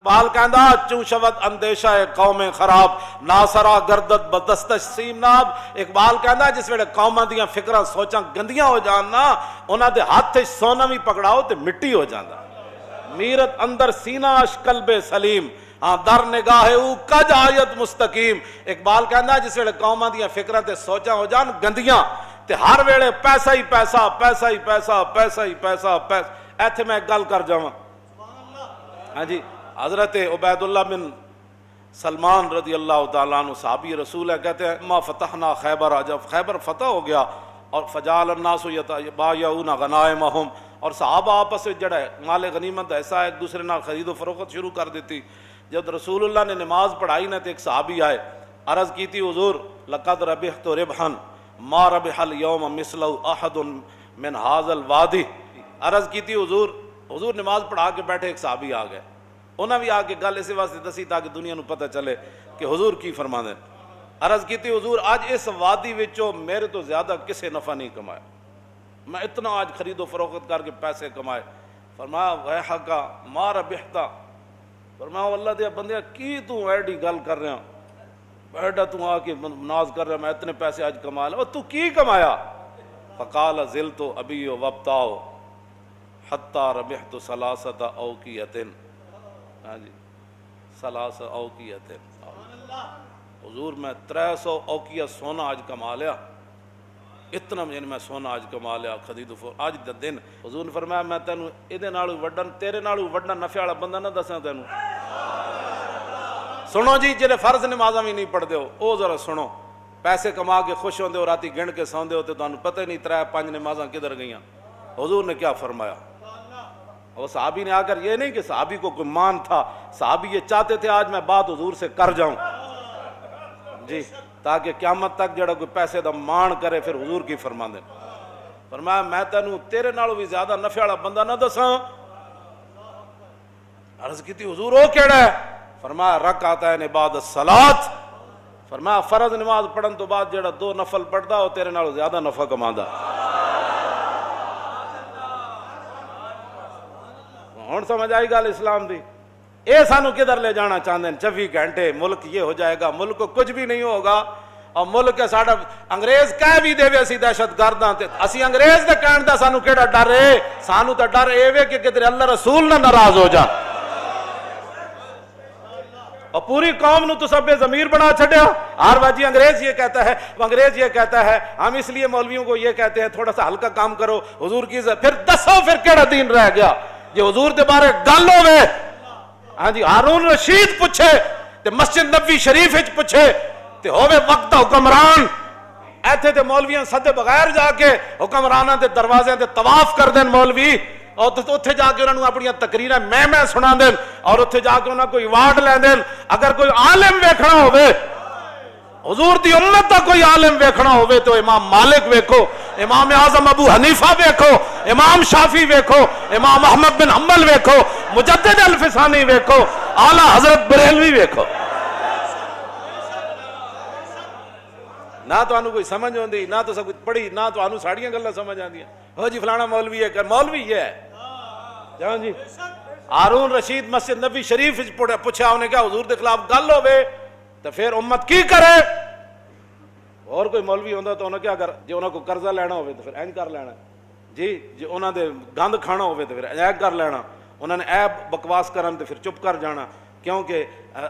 اقبال کہندا چوں شود اندیشہ قوم خراب ناسرا گردت بدستش سیم ناب. اقبال کہندا جس ویلے قوماں دیاں فکراں سوچاں گندیاں ہو جان نا انہاں دے ہاتھ وچ سونا بھی پکڑاؤ تے مٹی ہو جاندا. میرت اندر سینہ اش قلب سلیم در نگاہ او کج آیت مستقیم. اقبال کہندا جس ویلے قوماں دیاں فکراں تے سوچاں ہو جان گندیاں تے ہر ویلے پیسہ ہی پیسہ پیسہ ہی پیسہ پیسہ ہی پیسہ پیسہ. ایتھے میں گل کر جاواں. ہاں جی حضرت عبید اللہ بن سلمان رضی اللہ تعالیٰ عنہ صحابی رسول ہے، کہتے ہیں ما فتحنا خیبر، جب خیبر فتح ہو گیا اور فجعل الناس یتبایعون غنائمہم، اور صحابہ آپس میں جڑا ہے مال غنیمت ایسا ایک دوسرے نال خرید و فروخت شروع کر دیتی. جب رسول اللہ نے نماز پڑھائی نا تو ایک صحابی آئے، عرض کی تھی حضور لقد ربحت ربحا ما ربح اليوم مثلہ احد من هذا الوادی. عرض کی تھی حضور نماز پڑھا کے بیٹھے ایک صحابی آ گئے، انہاں بھی آ کے گل اسی واسطے دسی تاکہ دنیا نو پتہ چلے کہ حضور کی فرماندے. عرض کی تھی حضور آج اس وادی وچوں میرے تو زیادہ کسے نفع نہیں کمایا، میں اتنا آج خرید و فروخت کر کے پیسے کمائے. فرمایا ویحک ما ربحتا، فرمایا اللہ دے بندیا کی تو ایڈی گل کر رہا بیٹا تو آ کے ناز کر رہا میں اتنے پیسے آج کما لیا، تو کی کمایا؟ فقال زلت ابی وابتاؤ حتی ربحت ثلاثۃ اوقیۃ. ہاں جی ثلاث اوقیۃ، حضور میں 300 اوقیہ سونا آج کما لیا، اتنا یعنی میں سونا آج کما لیا خرید و فروخت آج دا دن. حضور نے فرمایا میں تینوں ایدے نالوں وڈن تیرے نالوں وڈنا نفع والا بندہ نہ دساں تینوں. سنو جی جڑے فرض نمازاں بھی نہیں پڑھتے ہو او ذرا سنو، پیسے کما کے خوش ہوندے ہو رات گن کے سوندے ہو تے تانوں پتہ ہی نہیں 3-5 نمازاں کدھر گئیاں. حضور نے کیا فرمایا؟ اور صحابی نے آ کر یہ نہیں کہ صحابی کو کوئی مان تھا، صحابی یہ چاہتے تھے آج میں بات حضور سے کر جاؤں جی تاکہ قیامت تک جڑا کوئی پیسے دا مان کرے پھر حضور کی فرما دے. فرمایا میں تینوں تیرے نالوں بھی زیادہ نفع والا بندہ نہ دساں. عرض کی تھی حضور او کیڑا ہے؟ فرمایا رکعتین بعد الصلاۃ. فرمایا فرض نماز پڑھن تو بعد جڑا 2 نفل پڑھدا او تیرے نالوں زیادہ نفع کماندا. ہن سمجھ آئی گل اسلام دی؟ اے سانو کدھر لے جانا چاہتے ہیں 24 گھنٹے ملک یہ ہو جائے گا، ملک کو کچھ بھی نہیں ہوگا. اور ملک ساڈا انگریز کہہ بھی دے اسی دہشت گرد ہاں تے اسی انگریز دے کہن دا سانو کیڑا ڈر ہے؟ سانو تے ڈر اے وے کہ کدھر اللہ رسول نہ ناراض ہو جان. اور پوری قوم نو تو سب بے ضمیر بنا چھڈیا. ہر واجی انگریز یہ کہتا ہے، انگریز یہ کہتا ہے، ہم اس لیے مولویوں کو یہ کہتے ہیں تھوڑا سا ہلکا کام کرو حضور کی عزت. پھر دسو پھر کیڑا دین رہ گیا جی حضور دے بارے گل ہوے؟ ہاں جی ہارون رشید پوچھے تے مسجد نبوی شریف وچ پوچھے تے ہوے وقت حکمران ایتھے تے مولویاں سدے بغیر جا کے حکمراناں دے دروازے تے طواف کر دین مولوی، اور اتھے جا کے انہاں نوں اپنی تقریراں میں سنا دین اور اتھے جا کے انہاں کوئی ایوارڈ لے دین. اگر کوئی عالم ویکھنا ہوے حضور دی امت دا کوئی عالم ویکھنا ہوے تو امام مالک ویکھو، امام اعظم ابو حنیفہ ویکھو، امام شافعی ویکھو، امام احمد بن حنبل ویکھو، مجدد الفسانی ویکھو، اعلیٰ حضرت بریلوی ویکھو. نہ تو انہوں کوئی سمجھ ہوندی، نہ تو سب کچھ پڑھی، نہ تو انہوں ساڑیاں گلیں سمجھ آندیاں. ہو جی فلانا مولوی ہے، مولوی یہ ہے جان جی. ہارون رشید مسجد نبی شریف پوچھا انہیں کیا حضور دے خلاف گل ہوے تو پھر امت کی کرے؟ اور کوئی مولوی ہوندا تو انہوں کیا کر جی انہوں کو قرضہ لینا ہوے تو پھر این کر لینا جی، جی انہوں دے گند کھانا ہوے تو پھر این کر لینا، انہوں نے عیب بکواس کرن تو پھر چپ کر جانا، کیونکہ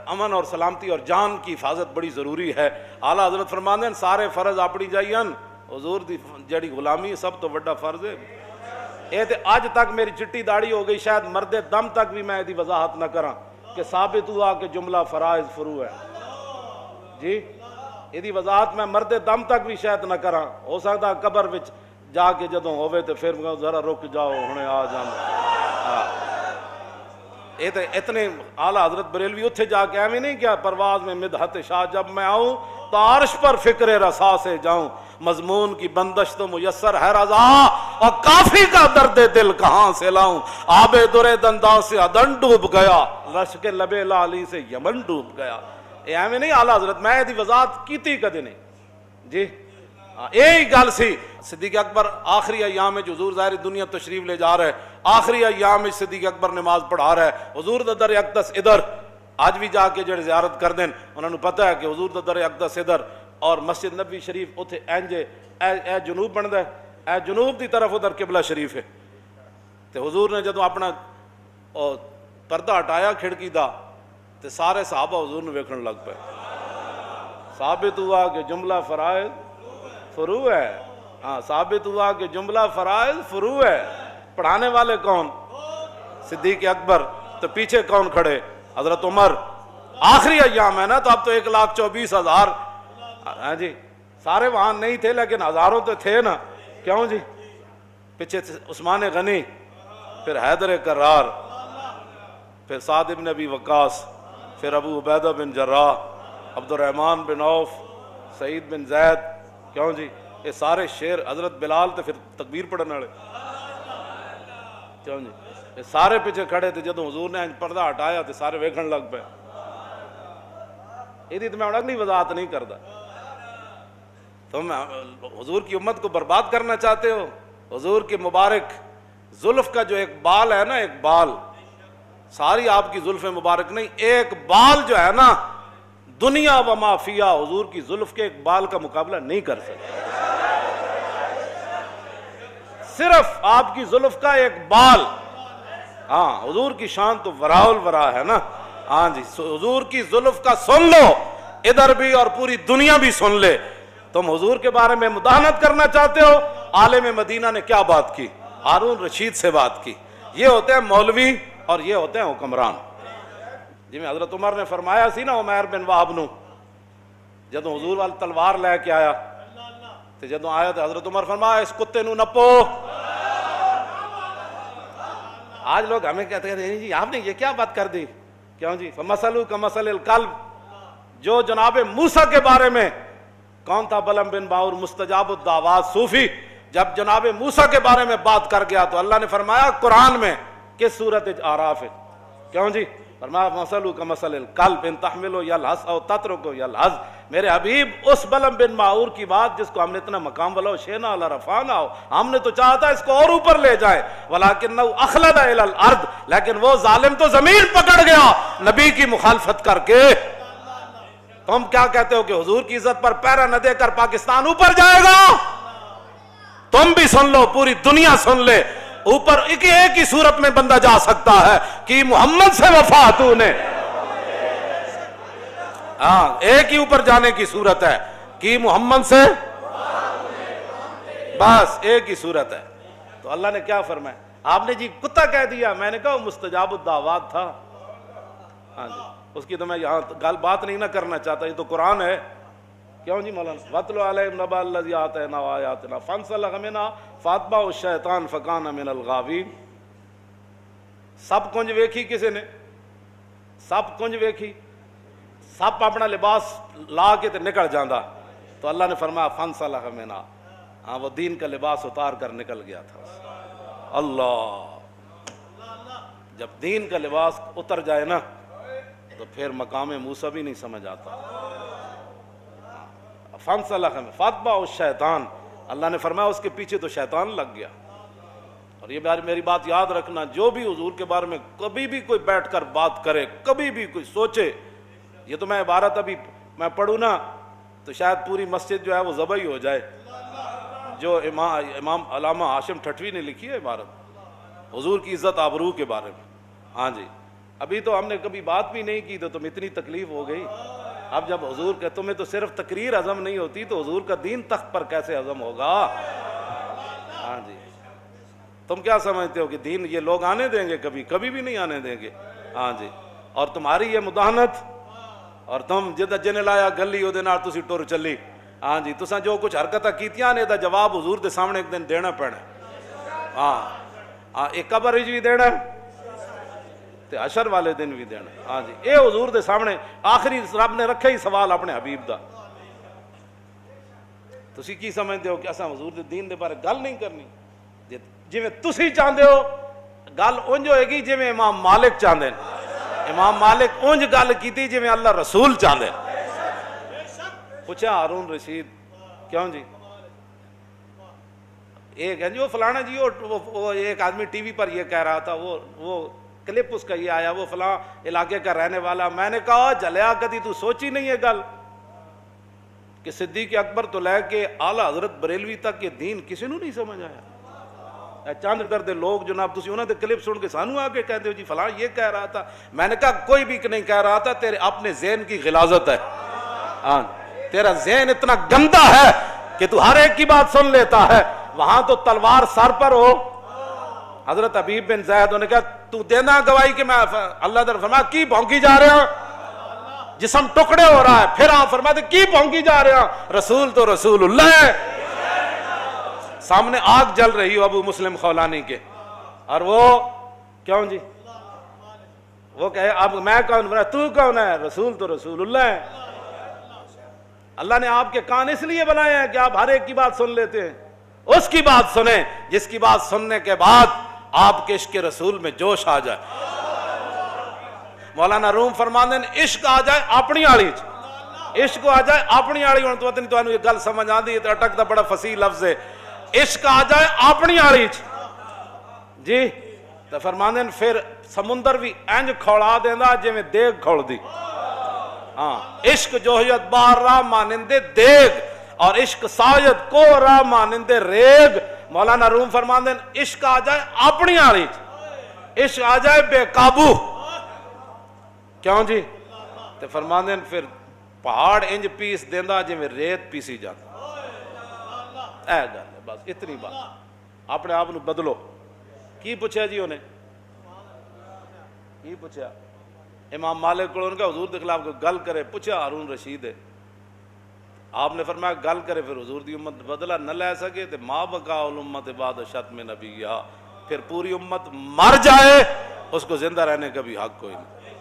امن اور سلامتی اور جان کی حفاظت بڑی ضروری ہے. اعلیٰ حضرت فرماندے ہیں سارے فرض اپنی جائین حضور دی جڑی غلامی سب تو بڑا فرض ہے. اے تے اج تک میری چٹی داڑھی ہو گئی، شاید مرد دم تک بھی میں دی وضاحت نہ کراں کہ ثابت ہوا کہ جملہ فرائض فرو ہے جی. یہ وضاحت میں مرد دم تک بھی شاید نہ کراں، ہو سکتا قبر وچ جا کے جدوں ہوئے تو پھر ذرا رک جاؤ ہنے آ جانا. یہ تو اتنے اعلیٰ حضرت بریلوی اتھے جا کے ایویں نہیں کیا پرواز میں مدحت شاہ جب میں آؤں تو عرش پر فکر رسا سے جاؤں، مضمون کی بندش تو میسر ہے رضا اور کافی کا درد دل کہاں سے لاؤں. آب در دنداں سے عدن ڈوب گیا، رش کے لبے لالی سے یمن ڈوب گیا. یہ ایویں نہیں اعلیٰ حضرت میں دی وضاحت کیتی کدے نہیں جی. یہی گل سی صدیق اکبر آخری ایام میں حضور ظاہر دنیا تشریف لے جا رہے، آخری ایام میں صدیق اکبر نماز پڑھا رہا ہے، حضور دا در اقدس ادھر، آج بھی جا کے جڑے زیارت کر دیں انہوں نے پتہ ہے کہ حضور دا در اقدس ادھر اور مسجد نبی شریف اتھے اینجے اے جنوب بندا ہے، اے جنوب دی طرف ادھر قبلہ شریف ہے۔ تے حضور نے جدوں اپنا پردہ ہٹایا کھڑکی دا تے سارے صحابہ حضور نے ویکھن لگ پے، ثابت ہوا کہ جملہ فرائض فروع ہے، ہاں ثابت ہوا کہ جملہ فرائض فروع ہے۔ پڑھانے والے کون؟ صدیق اکبر، تو پیچھے کون کھڑے؟ حضرت عمر۔ آخری ایام ہے نا، تو اب تو 1,24,000 ہاں جی، سارے وہاں نہیں تھے لیکن ہزاروں تو تھے نا، کیوں جی؟ پیچھے عثمان غنی، پھر حیدر کرار، پھر سعد بن ابی وقاص، پھر ابو عبیدہ بن جراح، عبد الرحمن بن عوف، سعید بن زید، کیوں جی؟ یہ سارے شیر، حضرت بلال تو پھر تکبیر پڑھنے والے، کیوں جی؟ یہ سارے پیچھے کھڑے تھے، جدوں حضور نے پردہ ہٹایا تو سارے ویکھن لگ پے۔ یہ تو میں اگلی وضاحت نہیں کرتا۔ تم حضور کی امت کو برباد کرنا چاہتے ہو؟ حضور کے مبارک زلف کا جو ایک بال ہے نا، ایک بال، ساری آپ کی زلف مبارک نہیں، ایک بال جو ہے نا، دنیا و ما فیہا حضور کی زلف کے ایک بال کا مقابلہ نہیں کر سکتے۔ صرف آپ کی زلف کا ایک بال، ہاں حضور کی شان تو وراء الورا ہے نا، ہاں جی، حضور کی زلف کا سن لو، ادھر بھی اور پوری دنیا بھی سن لے۔ تم حضور کے بارے میں مداحنت کرنا چاہتے ہو؟ عالم مدینہ نے کیا بات کی؟ ہارون رشید سے بات کی۔ یہ ہوتے ہیں مولوی اور یہ ہوتے ہیں حکمران۔ جی میں حضرت عمر نے فرمایا سی نا عمیر بن وہب نو، جدوں حضور والی تلوار لے کے آیا تو جدوں آیا تو حضرت عمر فرمایا اس کتے نو نپو۔ آج لوگ ہمیں کہتے ہیں جی آپ نے یہ کیا بات کر دی، کیوں جی؟ فمثلہ کمثل الکلب، جو جناب موسیٰ کے بارے میں کون تھا؟ بلم بن باور مستجاب الدعوات صوفی، جب جناب موسیٰ کے بارے میں بات کر گیا تو اللہ نے فرمایا قرآن میں کس سورت اعراف ہے، کیوں جی؟ فرمایا مثلہ کمثل الکلب ان تحمل یلہث او تترک یلہث۔ میرے حبیب اس بلم بن باور کی بات جس کو ہم نے اتنا مقام والا شینا علی رفعنا ہو، ہم نے تو چاہا تھا اس کو اور اوپر لے جائے، ولکنہ اخلد الی الارض، لیکن وہ ظالم تو زمین پکڑ گیا نبی کی مخالفت کر کے۔ تم کیا کہتے ہو کہ حضور کی عزت پر پیرا نہ دے کر پاکستان اوپر جائے گا؟ تم بھی سن لو، پوری دنیا سن لے، اوپر ایک ہی صورت میں بندہ جا سکتا ہے کہ محمد سے وفا تو نے، ہاں ایک ہی اوپر جانے کی صورت ہے کہ محمد سے، بس ایک ہی صورت ہے۔ تو اللہ نے کیا فرمایا؟ آپ نے جی کتا کہہ دیا، میں نے کہا مستجاب الدعوات تھا، ہاں جی، اس کی تو میں یہاں بات نہیں نہ کرنا چاہتا، یہ تو قرآن ہے، کیوں جی مولانا؟ وَاتْلُ عَلَيْهِمْ نَبَأَ الَّذِي آتَيْنَاهُ آيَاتِنَا فَانسَلَخَ مِنْهَا فَأَتْبَعَهُ الشَّيْطَانُ فَكَانَ مِنَ الْغَاوِينَ۔ سب کنج ویکھی کسی نے؟ سب کنج ویکھی، سب اپنا لباس لا کے تے نکل جاندا، تو اللہ نے فرمایا فَانسَلَخَ مِنْهَا، ہاں وہ دین کا لباس اتار کر نکل گیا تھا۔ اللہ، جب دین کا لباس اتر جائے نا تو پھر مقام موسیٰ بھی نہیں سمجھ آتا۔ فَانسَلَخَ فَأَتْبَعَهُ الشَّيْطَانُ، اللہ نے فرمایا اس کے پیچھے تو شیطان لگ گیا۔ اور یہ میری بات یاد رکھنا، جو بھی حضور کے بارے میں کبھی بھی کوئی بیٹھ کر بات کرے، کبھی بھی کوئی سوچے، یہ تو میں عبارت ابھی میں پڑھوں نا تو شاید پوری مسجد جو ہے وہ ذبح ہی ہو جائے، جو امام علامہ ہاشم ٹھٹوی نے لکھی ہے عبارت حضور کی عزت آبرو کے بارے میں، ہاں جی، ابھی تو ہم نے کبھی بات بھی نہیں کی تو تم اتنی تکلیف ہو گئی۔ اب جب حضور کہ تمہیں تو صرف تقریر ہضم نہیں ہوتی تو حضور کا دین تخت پر کیسے ہضم ہوگا؟ ہاں جی، تم کیا سمجھتے ہو کہ دین یہ لوگ آنے دیں گے؟ کبھی کبھی بھی نہیں آنے دیں گے، ہاں جی۔ اور تمہاری یہ مداحنت، اور تم جن لایا گلی وہ نال تسی ٹر چلی، ہاں جی، تساں جو کچھ حرکتاں کیتیاں نے دا جواب حضور دے سامنے ایک دن دینا پینا، ہاں ایک قبر وچ بھی دینا تے حشر والے دن بھی دینا، ہاں جی، اے حضور دے سامنے آخری رب نے رکھا ہی سوال اپنے حبیب دا۔ تسی کی سمجھتے ہو کہ اساں حضور دے دین دے بارے گل نہیں کرنی؟ جویں تسی چاہندے ہو گل اونج ہوئے گی جویں امام مالک چاہندے ہیں، امام مالک اونج گل کیتی جویں اللہ رسول چاہندے ہیں۔ پوچھا ہارون رشید، کیوں جی ایک ہے جی وہ فلانا جی وہ ایک آدمی ٹی وی پر یہ کہہ رہا تھا، وہ کلپ اس کا یہ آیا، وہ فلاں علاقے کا رہنے والا. میں نے کہا جلیا کدی تو سوچی نہیں ہے گل کہ صدیق اکبر تو لے کے اعلیٰ حضرت بریلوی تک یہ دین کسی نو نہیں سمجھ آیا. چند کردے لوگ جناب تسی انہوں نے کلپ سن کے سانو آ کے کہتے ہو جی فلاں یہ کہہ رہا تھا. میں نے کہا کوئی بھی نہیں کہہ رہا تھا، تیرے اپنے ذہن کی غلاظت ہے. ہاں تیرا ذہن اتنا گندا ہے کہ تو ہر ایک کی بات سن لیتا ہے. وہاں تو تلوار سر پر ہو. حضرت حبیب بن زید نے کہا تو دینا گواہی کہ میں اللہ در فرمایا کی بھونکی جا رہے ہیں، جسم ٹکڑے ہو رہا ہے. پھر آپ فرماتے کی بھونکی جا رہے ہیں، رسول تو رسول اللہ ہے. سامنے آگ جل رہی ہو ابو مسلم خولانی کے، اور وہ کیوں جی وہ کہے اب میں کون، تو کون ہے، رسول تو رسول اللہ ہے. اللہ نے آپ کے کان اس لیے بنائے ہیں کہ آپ ہر ایک کی بات سن لیتے ہیں. اس کی بات سنیں جس کی بات سننے کے بعد آپ کے عشق رسول میں جوش آ جائے. مولانا روم فرماندے نے عشق آ جائے اپنی آڑی چ، عشق آ جائے اپنی آڑی. ہوں تو نہیں تو یہ گل سمجھ آتی ہے تو اٹک دا بڑا فصیح لفظ ہے. عشق آ جائے اپنی آڑی چ جی تو فرماندے نے پھر سمندر بھی انج کھوڑا دینا جی میں دیگ کھوڑ دی. ہاں عشق جوہیت بار راہ مانندے دیگ، اور عشق سایت کو راہ مانندے ریگ. مولانا روم فرماندے نے عشق آ جائے اپنی آڑی چ، عشق آ جائے بے قابو. کیوں جی تو فرماندے نے پھر پہاڑ انج پیس دینا جی میں ریت پیسی جاتا. اے گل ہے بس اتنی بات. اپنے آپ نو بدلو. کی پوچھا جی انہیں کی پوچھا؟ امام مالک کو ان کا حضور کے خلاف گل کرے پوچھا ہارون رشید ہے. آپ نے فرمایا گل کرے پھر حضور دی امت بدلہ نہ لے سکے تو ما بقا الامت بعد شتم نبیہا، پھر پوری امت مر جائے اس کو زندہ رہنے کا بھی حق کوئی نہیں.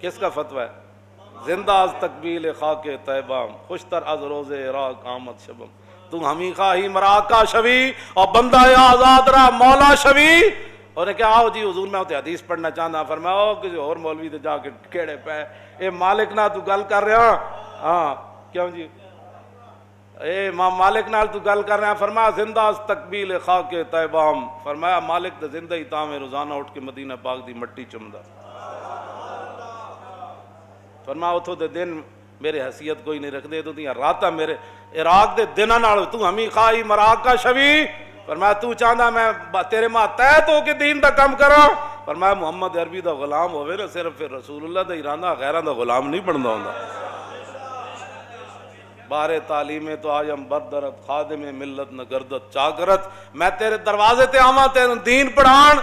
کس کا فتویٰ ہے؟ زندہ از تقبیل خاک طیبہ، خوشتر از روز عراق آمد شبم. تو ہمی خواہی مراکہ شوی اور بندہ آزاد رہا مولا شوی. اور نے کہا آؤ جی حضور میں ہوتے حدیث پڑھنا چاہتا. فرمایا او کسی اور مولوی تو جا کے کیڑے پہ اے مالک نہ تو گل کر رہا. ہاں کیوں جی اے امام مالک نال تو گل کر رہے ہیں. فرمایا زندہ از تقبیل خاک طیبام. فرمایا مالک تو زندہ ہی تاں میں روزانہ اٹھ کے مدینہ پاک دی مٹی چمدا. فرمایا اتھو دے دن میرے حیثیت کوئی نہیں رکھ دے تو دیاں راتہ میرے عراق دے دنہ نال تو ہمیں خواہی مراکہ شوی. فرمایا تو چاہنا میں تیرے ماں تیت ہو کے دین دا کم کرا. فرمایا محمد عربی دا غلام ہوئے نا صرف پھر رسول اللہ دا ایرانہ غیران دا غلام نہیں بندا ہوندا. بارے تعلیم تو آیم بردرت خادم ملت نہ گردت چاگرت. میں تیرے دروازے تے آواں تیرے دین پڑھان،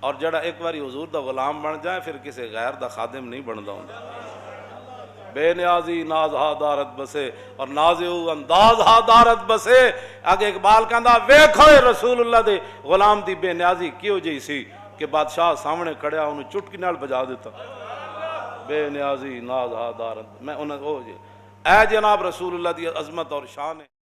اور جڑا ایک باری حضور دا غلام بن جائے پھر کسی غیر دا خادم نہیں بندا ہوندا. بے نیازی ناز ہا دارت بسے اور نازو انداز ہا دارت بسے. آگے اقبال کہندا ویکھو رسول اللہ دے غلام دی بے نیازی کیوں جی سی کہ بادشاہ سامنے کھڑیا انہوں چٹکی نال بجا دیتا. بے نیازی ناز ہا دارت. میں انہوں اے جناب رسول اللہ دی عظمت اور شان ہے.